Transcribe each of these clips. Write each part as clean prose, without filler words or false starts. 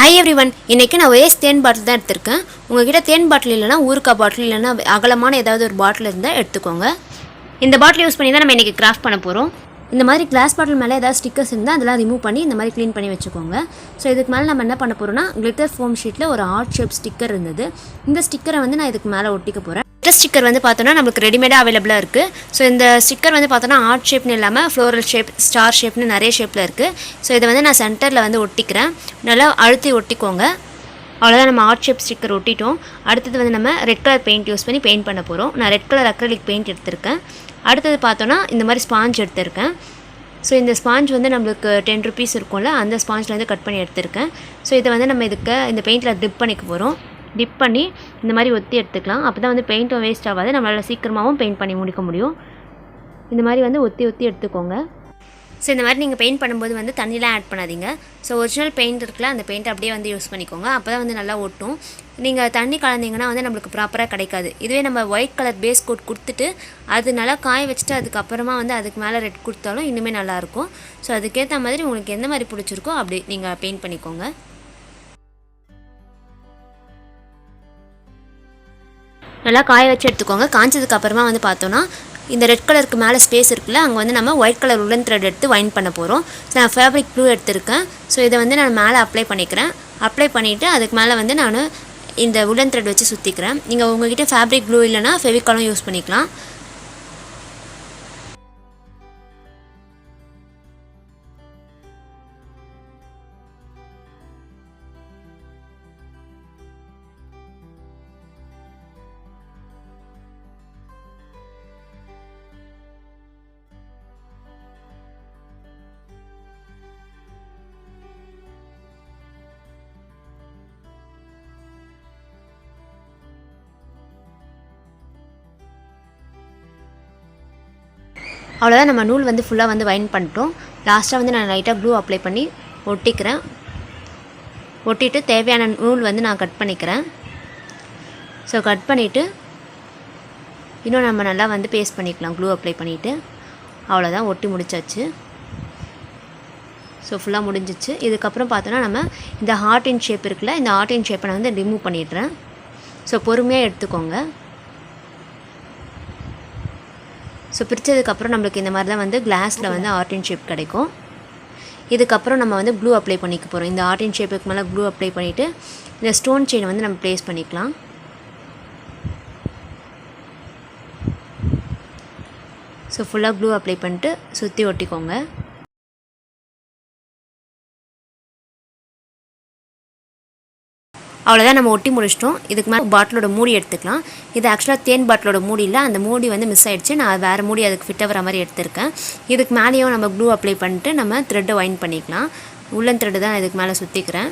Hi everyone, இன்னைக்கு நான் waste தேன் பாட்டில் தான் எடுத்துர்க்கேன். உங்ககிட்ட தேன் பாட்டில் இல்லனா ஊறுகாய் பாட்டில் இல்லனா அகலமான ஏதாவது ஒரு பாட்டில் இருந்தா எடுத்துக்கோங்க. இந்த பாட்டில் யூஸ் பண்ணி தான் நம்ம இன்னைக்கு கிராஃப்ட் பண்ண போறோம். இந்த மாதிரி கிளாஸ் பாட்டில் மேலே ஏதாவது ஸ்டிக்கர்ஸ் இருந்தா அதெல்லாம் ரிமூவ் பண்ணி இந்த மாதிரி க்ளீன் பண்ணி வெச்சுக்கோங்க. சோ இதுக்கு மேல நம்ம என்ன பண்ண போறோம்னா கிளிட்டர் ஃபோம் ஷீட்ல ஒரு ஹார்ட் ஷேப் ஸ்டிக்கர் இருந்தது. இந்த ஸ்டிக்கரை வந்து நான் இதுக்கு மேல ஒட்டிக்க போறேன். இந்த ஸ்டிக்கர் வந்து பார்த்தோம்னா நமக்கு ரெடிமேடா அவேலபிளா இருக்கு. சோ இந்த ஸ்டிக்கர் வந்து பார்த்தோம்னா ஹார்ட் ஷேப்னு இல்லாம ஃப்ளோரல் ஷேப், ஸ்டார் ஷேப்னு நிறைய ஷேப்ல இருக்கு. சோ இத வந்து நான் சென்டர்ல வந்து ஒட்டிக்கிறேன். நல்லா அழுத்தி ஒட்டிக்கோங்க. அவ்வளவுதான், நம்ம ஹார்ட் ஷேப் ஸ்டிக்கர் ஒட்டிட்டோம். அடுத்து வந்து நம்ம ரெட் கலர் பெயிண்ட் யூஸ் பண்ணி பெயிண்ட் பண்ண போறோம். நான் ரெட் கலர் அக்ரிலிக் பெயிண்ட் எடுத்துர்க்கேன். அடுத்து பார்த்தோம்னா இந்த மாதிரி ஸ்பாஞ்ச் எடுத்துர்க்கேன். ஸோ இந்த ஸ்பாஞ்ச் வந்து நம்மளுக்கு 10 rupees இருக்கும்ல, அந்த ஸ்பாஞ்ச்லேருந்து கட் பண்ணி எடுத்துருக்கேன். ஸோ இதை வந்து நம்ம இந்த பெயிண்டில் டிப் பண்ணிக்க போகிறோம். டிப் பண்ணி இந்த மாதிரி ஒத்தி எடுத்துக்கலாம். அப்போ தான் வந்து பெயிண்ட்டும் வேஸ்ட் ஆகாது, நம்மளால் சீக்கிரமாகவும் பெயிண்ட் பண்ணி முடிக்க முடியும். இந்த மாதிரி வந்து ஒத்தி எடுத்துக்கோங்க. ஸோ இந்த மாதிரி நீங்கள் பெயிண்ட் பண்ணும்போது வந்து தண்ணிலாம் ஆட் பண்ணாதீங்க. ஸோ ஒரிஜினல் பெயிண்ட் இருக்குல்ல, அந்த பெயிண்ட் அப்படியே வந்து யூஸ் பண்ணிக்கோங்க. அப்போ தான் வந்து நல்லா ஒட்டும். நீங்கள் தண்ணி கலந்தீங்கன்னா வந்து நம்மளுக்கு ப்ராப்பராக கிடைக்காது. இதுவே நம்ம ஒயிட் கலர் பேஸ் கோட் கொடுத்துட்டு அது நல்லா காய வச்சுட்டு அதுக்கப்புறமா வந்து அதுக்கு மேலே ரெட் கொடுத்தாலும் இன்னுமே நல்லாயிருக்கும். ஸோ அதுக்கேற்ற மாதிரி உங்களுக்கு எந்த மாதிரி பிடிச்சிருக்கோ அப்படி நீங்கள் பெயிண்ட் பண்ணிக்கோங்க. நல்லா காய வச்சு எடுத்துக்கோங்க. காய்ச்சதுக்கு அப்புறமா வந்து பார்த்தோன்னா இந்த ரெட் கலருக்கு மேலே ஸ்பேஸ் இருக்குல்ல, அங்கே வந்து நம்ம ஒயிட் கலர் உலன் த்ரெட் எடுத்து வைண்ட் பண்ண போகிறோம். ஸோ நான் ஃபேப்ரிக் க்ளூ எடுத்திருக்கேன். ஸோ இதை வந்து நான் மேலே அப்ளை பண்ணிக்கிறேன். அப்ளை பண்ணிவிட்டு அதுக்கு மேலே வந்து நான் இந்த உலன் த்ரெட் வச்சு சுற்றிக்கிறேன். நீங்கள் உங்கள்கிட்ட ஃபேப்ரிக் க்ளூ இல்லைனா ஃபெவிகாலும் யூஸ் பண்ணிக்கலாம். அவ்வளோதான், நம்ம நூல் வந்து ஃபுல்லாக வந்து வைண்ட் பண்ணிட்டோம். லாஸ்ட்டாக வந்து நான் லைட்டாக க்ளூ அப்ளை பண்ணி ஒட்டிக்கிறேன். ஒட்டிட்டு தேவையான நூல் வந்து நான் கட் பண்ணிக்கிறேன். ஸோ கட் பண்ணிவிட்டு இன்னும் நம்ம நல்லா வந்து பேஸ்ட் பண்ணிக்கலாம் க்ளூ அப்ளை பண்ணிவிட்டு. அவ்வளோதான், ஒட்டி முடிச்சாச்சு. ஸோ ஃபுல்லாக முடிஞ்சிச்சு. இதுக்கப்புறம் பார்த்தோன்னா நம்ம இந்த ஹார்ட் இன் ஷேப் இருக்குல்ல, இந்த ஹார்ட் இன் ஷேப்பை நான் வந்து ரிமூவ் பண்ணிடுறேன். ஸோ பொறுமையாக எடுத்துக்கோங்க. ஸோ பிரித்ததுக்கப்புறம் நம்மளுக்கு இந்த மாதிரி தான் வந்து கிளாஸில் வந்து ஹார்ட் இன் ஷேப் கிடைக்கும். இதுக்கப்புறம் நம்ம வந்து க்ளூ அப்ளை பண்ணிக்க போகிறோம். இந்த ஹார்ட் இன் ஷேப்புக்கு மேலே க்ளூ அப்ளை பண்ணிவிட்டு இந்த ஸ்டோன் செயினை வந்து நம்ம ப்ளேஸ் பண்ணிக்கலாம். ஸோ ஃபுல்லாக க்ளூ அப்ளை பண்ணிட்டு சுற்றி ஒட்டிக்கோங்க. அவ்வளோதான், நம்ம ஒட்டி முடிச்சிட்டோம். இதுக்கு மேலே பாட்டிலோட மூடி எடுத்துக்கலாம். இது ஆக்சுவலாக தேன் பாட்டிலோட மூடி இல்லை, அந்த மூடி வந்து மிஸ் ஆகிடுச்சு. நான் வேறு மூடி அதுக்கு ஃபிட் ஆகிற மாதிரி எடுத்திருக்கேன். இதுக்கு மேலேயும் நம்ம க்ளூ அப்ளை பண்ணிட்டு நம்ம த்ரெட்டை வைண்ட் பண்ணிக்கலாம். உள்ளன் த்ரெட்டு தான் இதுக்கு மேலே சுற்றிக்கிறேன்.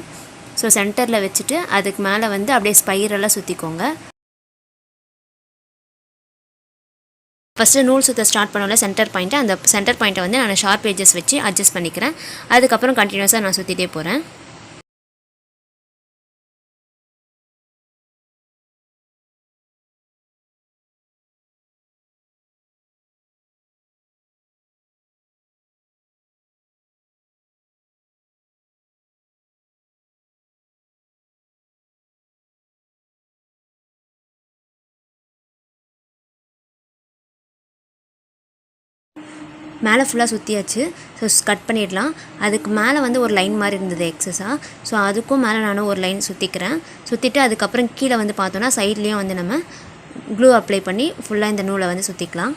ஸோ சென்டரில் வச்சுட்டு அதுக்கு மேலே வந்து அப்படியே ஸ்பைரலாக சுற்றிக்கோங்க. ஃபஸ்ட்டு நூல் சுற்ற ஸ்டார்ட் பண்ணல சென்டர் பாயிண்ட்டு, அந்த சென்டர் பாயிண்ட்டை வந்து நான் ஷார்ப் எட்ஜஸ் வச்சு அட்ஜஸ்ட் பண்ணிக்கிறேன். அதுக்கப்புறம் கண்டினியூஸாக நான் சுற்றிட்டே போகிறேன். மேலே ஃபுல்லாக சுற்றியாச்சு. ஸோ கட் பண்ணிடலாம். அதுக்கு மேலே வந்து ஒரு லைன் மாதிரி இருந்தது எக்ஸஸாக. ஸோ அதுக்கும் மேலே நானும் ஒரு லைன் சுற்றிக்கிறேன். சுற்றிட்டு அதுக்கப்புறம் கீழே வந்து பார்த்தோன்னா சைட்லேயும் வந்து நம்ம க்ளூ அப்ளை பண்ணி ஃபுல்லாக இந்த நூலை வந்து சுற்றிக்கலாம்.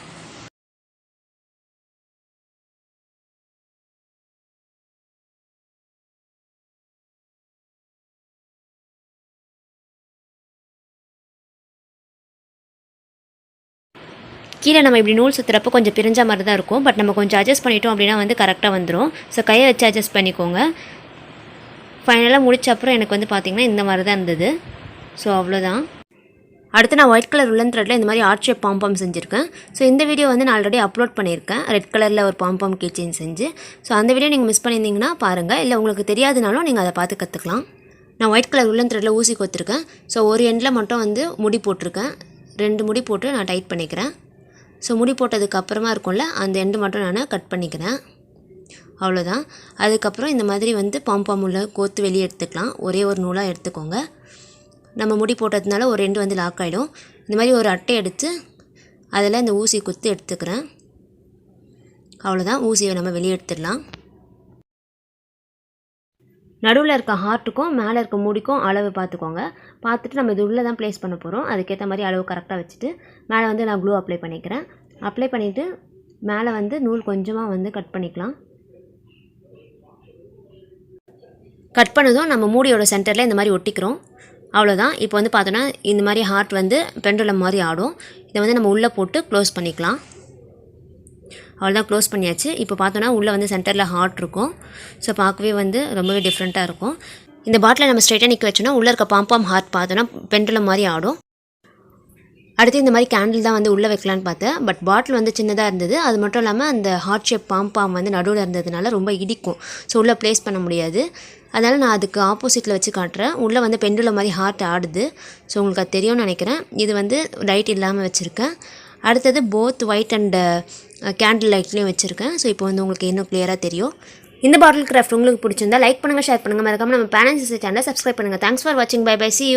கீழே நம்ம இப்படி நூல் சுற்றுறப்போ கொஞ்சம் பிரிஞ்ச மாதிரி தான் இருக்கும். பட் நம்ம கொஞ்சம் அட்ஜஸ்ட் பண்ணிட்டோம் அப்படின்னா வந்து கரெக்டாக வந்துடும். ஸோ கையை வச்சு அட்ஜஸ்ட் பண்ணிக்கோங்க. ஃபைனலாக முடிச்ச அப்புறம் எனக்கு வந்து பார்த்திங்கன்னா இந்த மாதிரி தான் இருந்தது. ஸோ அவ்வளோதான். அடுத்து நான் ஒயிட் கலர் உலன் த்ரெட்டில் இந்த மாதிரி ஹார்ட் ஷேப் பாம்பம் செஞ்சுருக்கேன். ஸோ இந்த வீடியோ வந்து நான் ஆல்ரெடி அப்லோட் பண்ணியிருக்கேன், ரெட் கலரில் ஒரு பாம்பம் கீச்செயின் செஞ்சு. ஸோ அந்த வீடியோ நீங்கள் மிஸ் பண்ணியிருந்தீங்கன்னா பாருங்கள், இல்லை உங்களுக்கு தெரியாதுனாலும் நீங்கள் அதை பார்த்து கற்றுக்கலாம். நான் ஒயிட் கலர் உலன் த்ரெட்டில் ஊசி கொத்துருக்கேன். ஸோ ஒரு எண்டில் மட்டும் வந்து முடி போட்டிருக்கேன். 2 முடி போட்டு நான் டைட் பண்ணிக்கிறேன். ஸோ முடி போட்டதுக்கு அப்புறமா இருக்கும்ல, அந்த எண்டு மட்டும் நான் கட் பண்ணிக்கிறேன். அவ்வளோதான். அதுக்கப்புறம் இந்த மாதிரி வந்து பாம்பாம் உள்ள கோத்து வெளியே எடுத்துக்கலாம். ஒரே ஒரு நூலாக எடுத்துக்கோங்க. நம்ம முடி போட்டதுனால ஒரு 2 வந்து லாக் ஆகிடும். இந்த மாதிரி ஒரு அட்டை எடுத்து அதில் இந்த ஊசி குத்து எடுத்துக்கிறேன். அவ்வளோதான். ஊசியை நம்ம வெளியே எடுத்துடலாம். நடுவில் இருக்க ஹார்ட்டுக்கும் மேலே இருக்க முடிக்கும் அளவு பார்த்துக்கோங்க. பார்த்துட்டு நம்ம இது உள்ளே தான் ப்ளேஸ் பண்ண போகிறோம். அதுக்கேற்ற மாதிரி அளவு கரெக்டாக வச்சுட்டு மேலே வந்து நான் க்ளூ அப்ளை பண்ணிக்கிறேன். அப்ளை பண்ணிவிட்டு மேலே வந்து நூல் கொஞ்சமாக வந்து கட் பண்ணிக்கலாம். கட் பண்ணதும் நம்ம மூடியோட சென்டரில் இந்த மாதிரி ஒட்டிக்கிறோம். அவ்வளோதான். இப்போ வந்து பார்த்தோன்னா இந்த மாதிரி ஹார்ட் வந்து பெண்டுலம் மாதிரி ஆடும். இதை வந்து நம்ம உள்ளே போட்டு க்ளோஸ் பண்ணிக்கலாம். அவ்வளோதான், க்ளோஸ் பண்ணியாச்சு. இப்போ பார்த்தோன்னா உள்ளே வந்து சென்டரில் ஹார்ட் இருக்கும். ஸோ பார்க்கவே வந்து ரொம்பவே டிஃப்ரெண்ட்டாக இருக்கும். இந்த பாட்டில் நம்ம ஸ்ட்ரைட்டாக நிற்க வச்சோன்னா உள்ளே இருக்க பாம்பாம் ஹார்ட் பார்த்தோன்னா பெண்டுலம் மாதிரி ஆடும். அடுத்து இந்த மாதிரி கேண்டில் தான் வந்து உள்ளே வைக்கலான்னு பார்த்தேன். பட் பாட்டில் வந்து சின்னதாக இருந்தது. அது மட்டும் இல்லாமல் அந்த ஹார்ட் ஷேப் பாம்பாம் வந்து நடுவில் இருந்ததுனால ரொம்ப இடிக்கும். ஸோ உள்ளே ப்ளேஸ் பண்ண முடியாது. அதனால் நான் அதுக்கு ஆப்போசிட்டில் வச்சு காட்டுறேன். உள்ளே வந்து பெண்டுலம் மாதிரி ஹார்ட் ஆடுது. ஸோ உங்களுக்கு அது தெரியும்னு நினைக்கிறேன். இது வந்து லைட் இல்லாமல் வச்சுருக்கேன். அடுத்தது போத் ஒயிட் அண்ட் கேண்டில் லைட்லேயும் வச்சுருக்கேன். ஸோ இப்போ வந்து உங்களுக்கு இன்னும் கிளியராக தெரியும். இந்த பாட்டில் கிராஃப்ட் உங்களுக்கு பிடிச்சிருந்தா லைக் பண்ணுங்கள், ஷேர் பண்ணுங்கள். மறக்காம நம்ம பேரண்ட்ஸ் சேனலை சப்ஸ்கிரைப் பண்ணுங்கள். தேங்க்ஸ் ஃபார் வாட்சிங். Bye bye. See you.